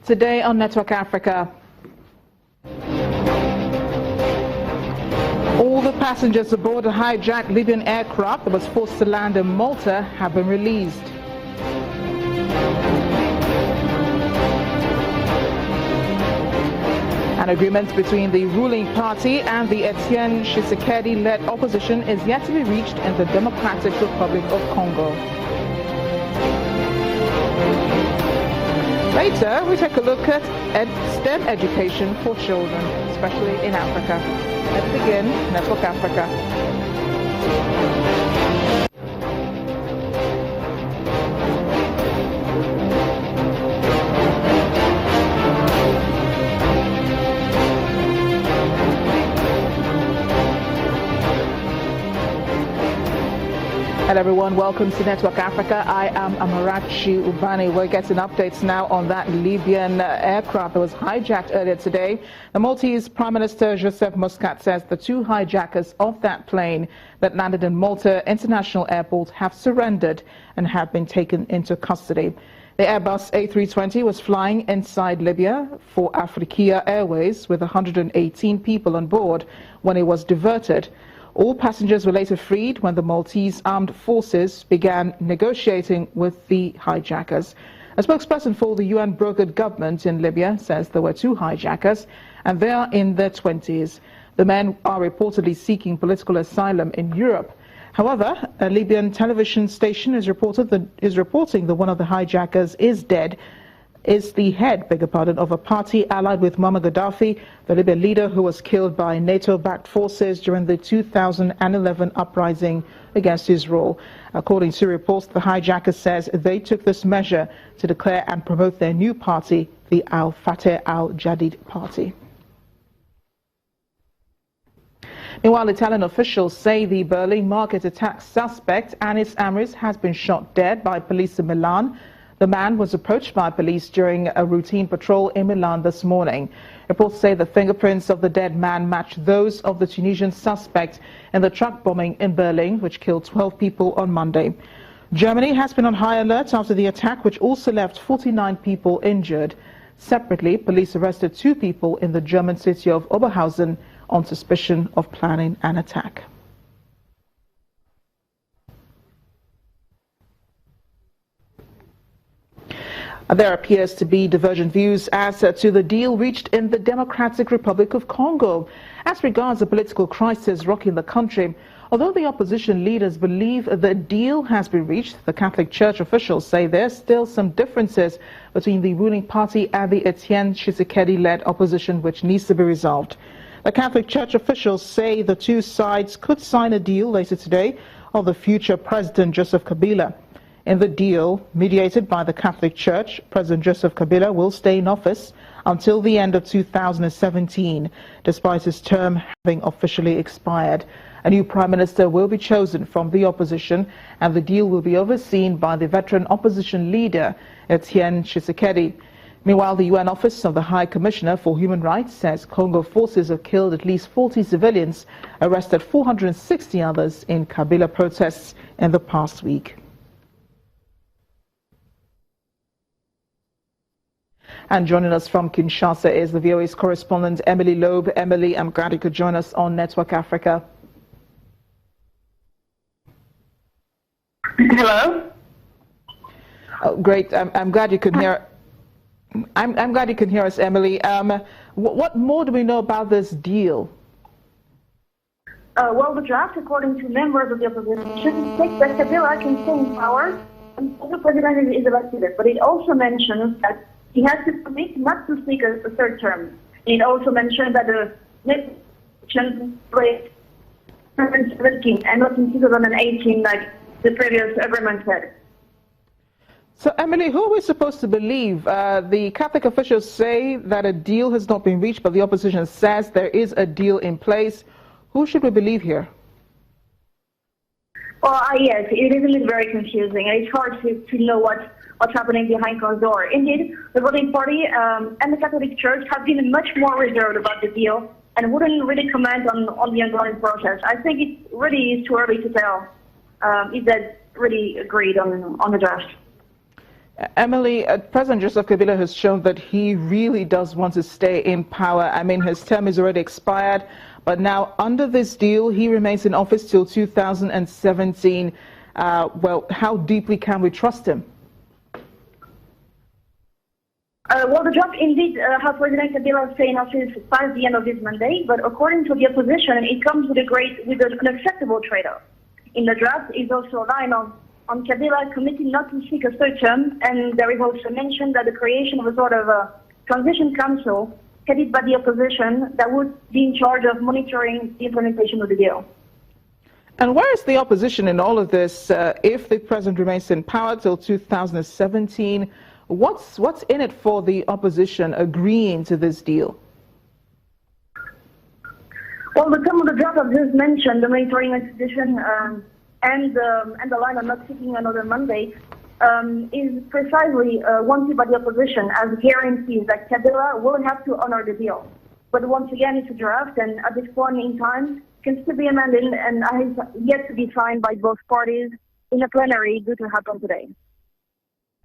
Today on Network Africa, all the passengers aboard a hijacked Libyan aircraft that was forced to land in Malta have been released. An agreement between the ruling party and the Etienne Tshisekedi-led opposition is yet to be reached in the Democratic Republic of Congo. Later, we take a look at STEM education for children, especially in Africa. Let's begin Network Africa. Hello everyone, welcome to Network Africa. I am Amarachi Ubani. We're getting updates now on that Libyan aircraft that was hijacked earlier today. The Maltese Prime Minister Joseph Muscat says the two hijackers of that plane that landed in Malta International Airport have surrendered and have been taken into custody. The Airbus A320 was flying inside Libya for Africa Airways with 118 people on board when it was diverted. All passengers were later freed when the Maltese armed forces began negotiating with the hijackers. A spokesperson for the UN-brokered government in Libya says there were two hijackers and they are in their 20s. The men are reportedly seeking political asylum in Europe. However, a Libyan television station is reporting that one of the hijackers is the head of a party allied with Muammar Gaddafi, the Libyan leader who was killed by NATO-backed forces during the 2011 uprising against his rule. According to reports, the hijacker says they took this measure to declare and promote their new party, the Al-Fateh al-Jadid party. Meanwhile, Italian officials say the Berlin market attack suspect, Anis Amris, has been shot dead by police in Milan. The man was approached by police during a routine patrol in Milan this morning. Reports say the fingerprints of the dead man match those of the Tunisian suspect in the truck bombing in Berlin, which killed 12 people on Monday. Germany has been on high alert after the attack, which also left 49 people injured. Separately, police arrested 2 people in the German city of Oberhausen on suspicion of planning an attack. There appears to be divergent views as to the deal reached in the Democratic Republic of Congo. As regards the political crisis rocking the country, although the opposition leaders believe the deal has been reached, the Catholic Church officials say there's still some differences between the ruling party and the Etienne Tshisekedi-led opposition which needs to be resolved. The Catholic Church officials say the two sides could sign a deal later today of the future President Joseph Kabila. In the deal, mediated by the Catholic Church, President Joseph Kabila will stay in office until the end of 2017, despite his term having officially expired. A new prime minister will be chosen from the opposition, and the deal will be overseen by the veteran opposition leader, Etienne Tshisekedi. Meanwhile, the UN Office of the High Commissioner for Human Rights says Congo forces have killed at least 40 civilians, arrested 460 others in Kabila protests in the past week. And joining us from Kinshasa is the VOA's correspondent, Emily Loeb. Emily, I'm glad you could join us on Network Africa. Hello. Oh, great. I'm glad you could hear. I'm glad you can hear us, Emily. What more do we know about this deal? Well, the draft, according to members of the opposition, states that Kabila can stay in power until the president is elected. But it also mentions that he has to commit not to seek a third term. It also mentioned that the election rate 2017 and not in 2018, like the previous government said. So, Emily, who are we supposed to believe? The Catholic officials say that a deal has not been reached, but the opposition says there is a deal in place. Who should we believe here? Well, yes, it is very confusing, and it's hard to know what's happening behind closed door. Indeed, the ruling party and the Catholic Church have been much more reserved about the deal and wouldn't really comment on the ongoing process. I think it really is too early to tell if they really agreed on the draft. Emily, President Joseph Kabila has shown that he really does want to stay in power. I mean, his term is already expired, but now under this deal, he remains in office till 2017. Well, how deeply can we trust him? Well, the draft indeed has President Kabila stay in office past the end of his mandate, but according to the opposition, it comes with an unacceptable trade-off. In the draft is also a line on Kabila committing not to seek a third term, and there is also mention that the creation of a sort of a transition council headed by the opposition that would be in charge of monitoring the implementation of the deal. And where is the opposition in all of this? If the president remains in power till 2017, what's in it for the opposition agreeing to this deal? Well, the term of the draft I've just mentioned, the monitoring institution, and the line on not seeking another mandate, is precisely wanted by the opposition as guarantees that Kabila will have to honor the deal. But once again, it's a draft, and at this point in time, can still be amended and has yet to be signed by both parties in a plenary due to happen today.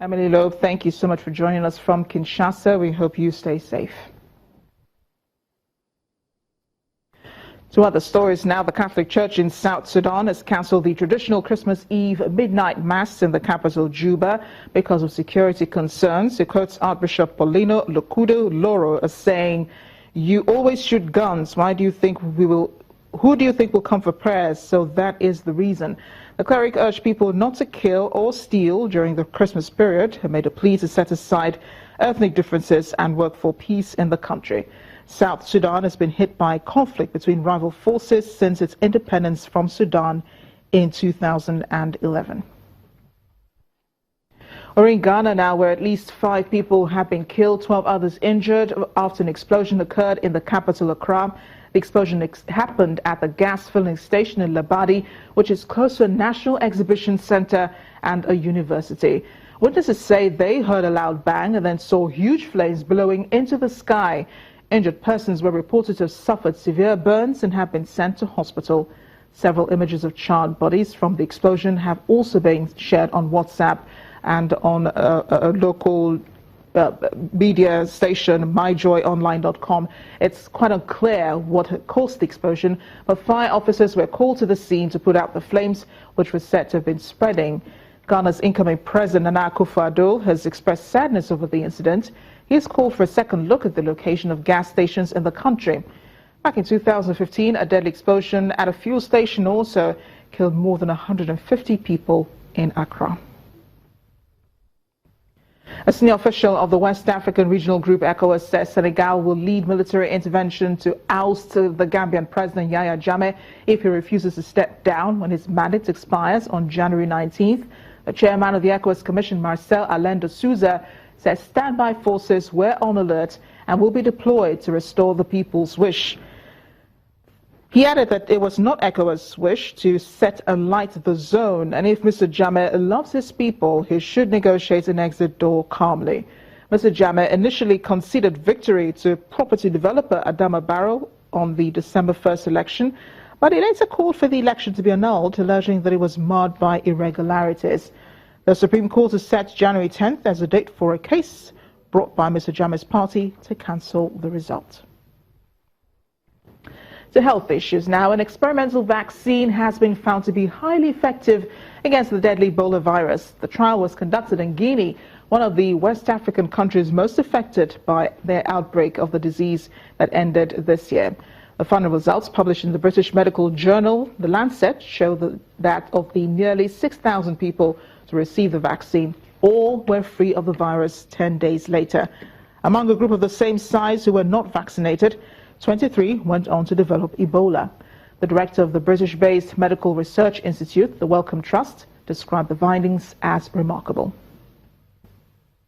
Emily Loeb, thank you so much for joining us from Kinshasa. We hope you stay safe. To other stories now, the Catholic Church in South Sudan has cancelled the traditional Christmas Eve midnight mass in the capital, Juba, because of security concerns. It quotes Archbishop Paulino Lokudo Loro as saying, "You always shoot guns. Who do you think will come for prayers?" So that is the reason. The cleric urged people not to kill or steal during the Christmas period and made a plea to set aside ethnic differences and work for peace in the country. South Sudan has been hit by conflict between rival forces since its independence from Sudan in 2011. We're in Ghana now, where at least 5 people have been killed, 12 others injured after an explosion occurred in the capital, Accra. The explosion happened at the gas filling station in Labadi, which is close to a national exhibition center and a university. Witnesses say they heard a loud bang and then saw huge flames blowing into the sky. Injured persons were reported to have suffered severe burns and have been sent to hospital. Several images of charred bodies from the explosion have also been shared on WhatsApp and on a local media station, myjoyonline.com. It's quite unclear what had caused the explosion, but fire officers were called to the scene to put out the flames, which were said to have been spreading. Ghana's incoming president, Nana Akufo-Addo, has expressed sadness over the incident. He has called for a second look at the location of gas stations in the country. Back in 2015, a deadly explosion at a fuel station also killed more than 150 people in Accra. A senior official of the West African regional group ECOWAS says Senegal will lead military intervention to oust the Gambian president Yahya Jammeh if he refuses to step down when his mandate expires on January 19th. The chairman of the ECOWAS Commission, Marcel Alain de Souza, says standby forces were on alert and will be deployed to restore the people's wish. He added that it was not ECOWAS' wish to set alight the zone, and if Mr. Jammeh loves his people, he should negotiate an exit door calmly. Mr. Jammeh initially conceded victory to property developer Adama Barrow on the December 1st election, but he later called for the election to be annulled, alleging that it was marred by irregularities. The Supreme Court has set January 10th as a date for a case brought by Mr. Jammeh's party to cancel the result. To health issues now, an experimental vaccine has been found to be highly effective against the deadly Ebola virus. The trial was conducted in Guinea, one of the West African countries most affected by the outbreak of the disease that ended this year. The final results published in the British medical journal, The Lancet, show that of the nearly 6,000 people to receive the vaccine, all were free of the virus 10 days later. Among a group of the same size who were not vaccinated, 23 went on to develop Ebola. The director of the British-based Medical Research Institute, the Wellcome Trust, described the findings as remarkable.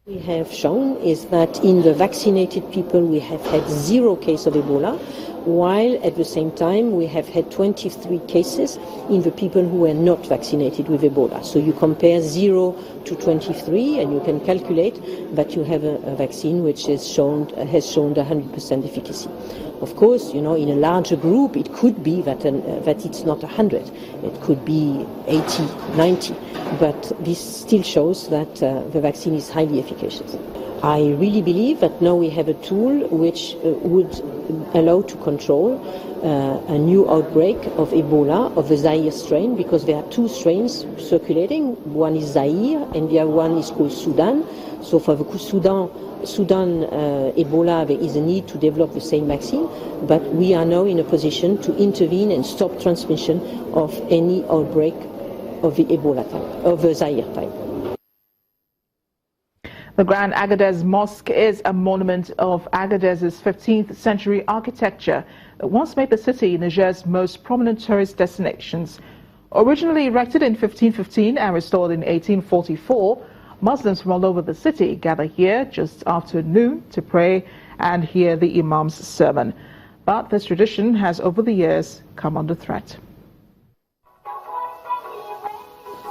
We have shown is that in the vaccinated people we have had 0 case of Ebola, while at the same time we have had 23 cases in the people who were not vaccinated with Ebola. So you compare 0 to 23 and you can calculate that you have a vaccine which has shown 100% efficacy. Of course, in a larger group it could be that it's not 100, it could be 80, 90, but this still shows that the vaccine is highly efficacious. I really believe that now we have a tool which would allow to control a new outbreak of Ebola, of the Zaire strain, because there are 2 strains circulating. One is Zaire and the other one is called Sudan. So for the Sudan Ebola, there is a need to develop the same vaccine, but we are now in a position to intervene and stop transmission of any outbreak of the Ebola type, of the Zaire type. The Grand Agadez Mosque is a monument of Agadez's 15th century architecture that once made the city Niger's most prominent tourist destinations. Originally erected in 1515 and restored in 1844, Muslims from all over the city gather here just after noon to pray and hear the Imam's sermon. But this tradition has over the years come under threat.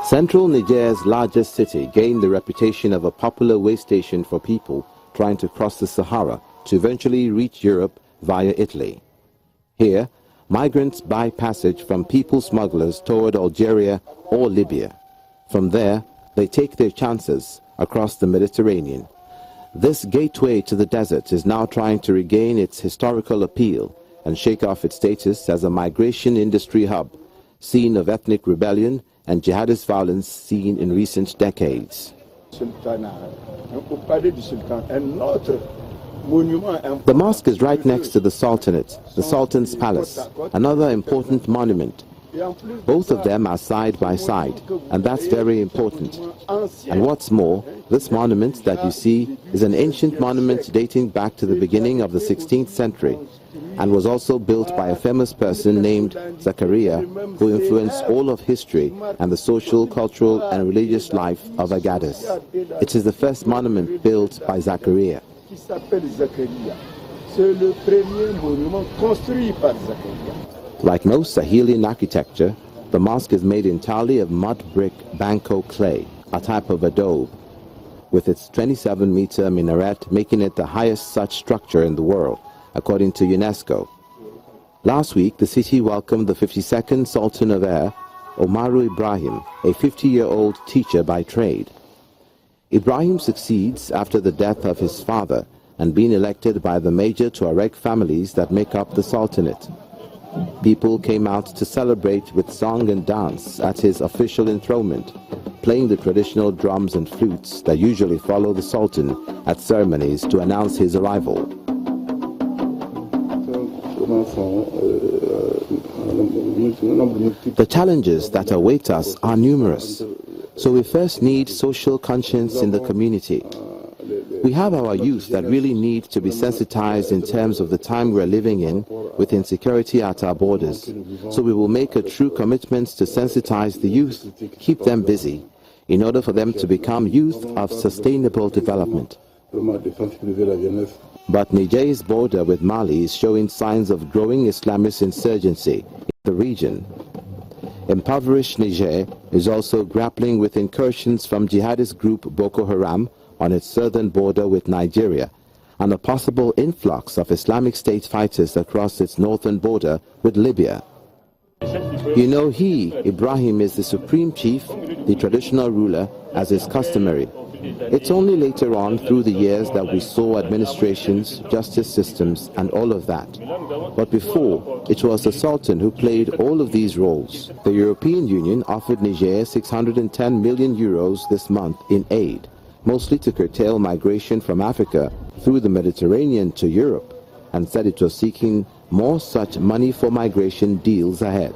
Central Niger's largest city gained the reputation of a popular way station for people trying to cross the Sahara to eventually reach Europe via Italy. Here, migrants buy passage from people smugglers toward Algeria or Libya. From there, they take their chances across the Mediterranean. This gateway to the desert is now trying to regain its historical appeal and shake off its status as a migration industry hub, scene of ethnic rebellion and jihadist violence seen in recent decades. The mosque is right next to the Sultanate, the Sultan's Palace, another important monument. Both of them are side by side, and that's very important. And what's more, this monument that you see is an ancient monument dating back to the beginning of the 16th century, and was also built by a famous person named Zakaria, who influenced all of history and the social, cultural and religious life of Agadez. It is the first monument built by Zakaria. Like most Sahelian architecture, the mosque is made entirely of mud brick Banco clay, a type of adobe, with its 27-meter minaret making it the highest such structure in the world, according to UNESCO. Last week, the city welcomed the 52nd Sultan of Air, Omaru Ibrahim, a 50-year-old teacher by trade. Ibrahim succeeds after the death of his father and being elected by the major Tuareg families that make up the Sultanate. People came out to celebrate with song and dance at his official enthronement, playing the traditional drums and flutes that usually follow the Sultan at ceremonies to announce his arrival. The challenges that await us are numerous, so we first need social conscience in the community. We have our youth that really need to be sensitized in terms of the time we're living in with insecurity at our borders. So we will make a true commitment to sensitize the youth, keep them busy, in order for them to become youth of sustainable development. But Niger's border with Mali is showing signs of growing Islamist insurgency in the region. Impoverished Niger is also grappling with incursions from jihadist group Boko Haram on its southern border with Nigeria, and a possible influx of Islamic State fighters across its northern border with Libya. You know, Ibrahim, is the supreme chief, the traditional ruler, as is customary. It's only later on through the years that we saw administrations, justice systems, and all of that. But before, it was the Sultan who played all of these roles. The European Union offered Niger 610 million euros this month in aid, mostly to curtail migration from Africa through the Mediterranean to Europe, and said it was seeking more such money for migration deals ahead.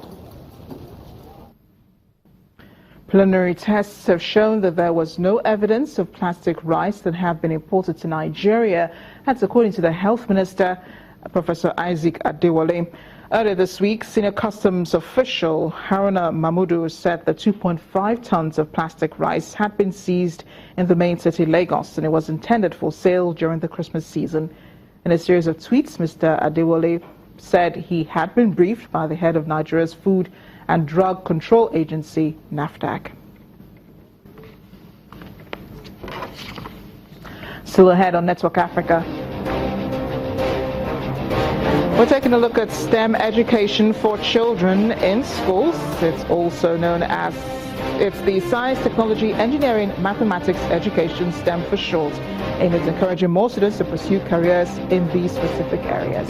Preliminary tests have shown that there was no evidence of plastic rice that had been imported to Nigeria. That's according to the Health Minister, Professor Isaac Adewale. Earlier this week, senior customs official Haruna Mahmudu said that 2.5 tons of plastic rice had been seized in the main city, Lagos, and it was intended for sale during the Christmas season. In a series of tweets, Mr. Adewale said he had been briefed by the head of Nigeria's Food and Drug Control Agency, NAFDAC. Still ahead on Network Africa. We're taking a look at STEM education for children in schools. It's also known as the Science, Technology, Engineering, Mathematics Education, STEM for short, aimed at encouraging more students to pursue careers in these specific areas.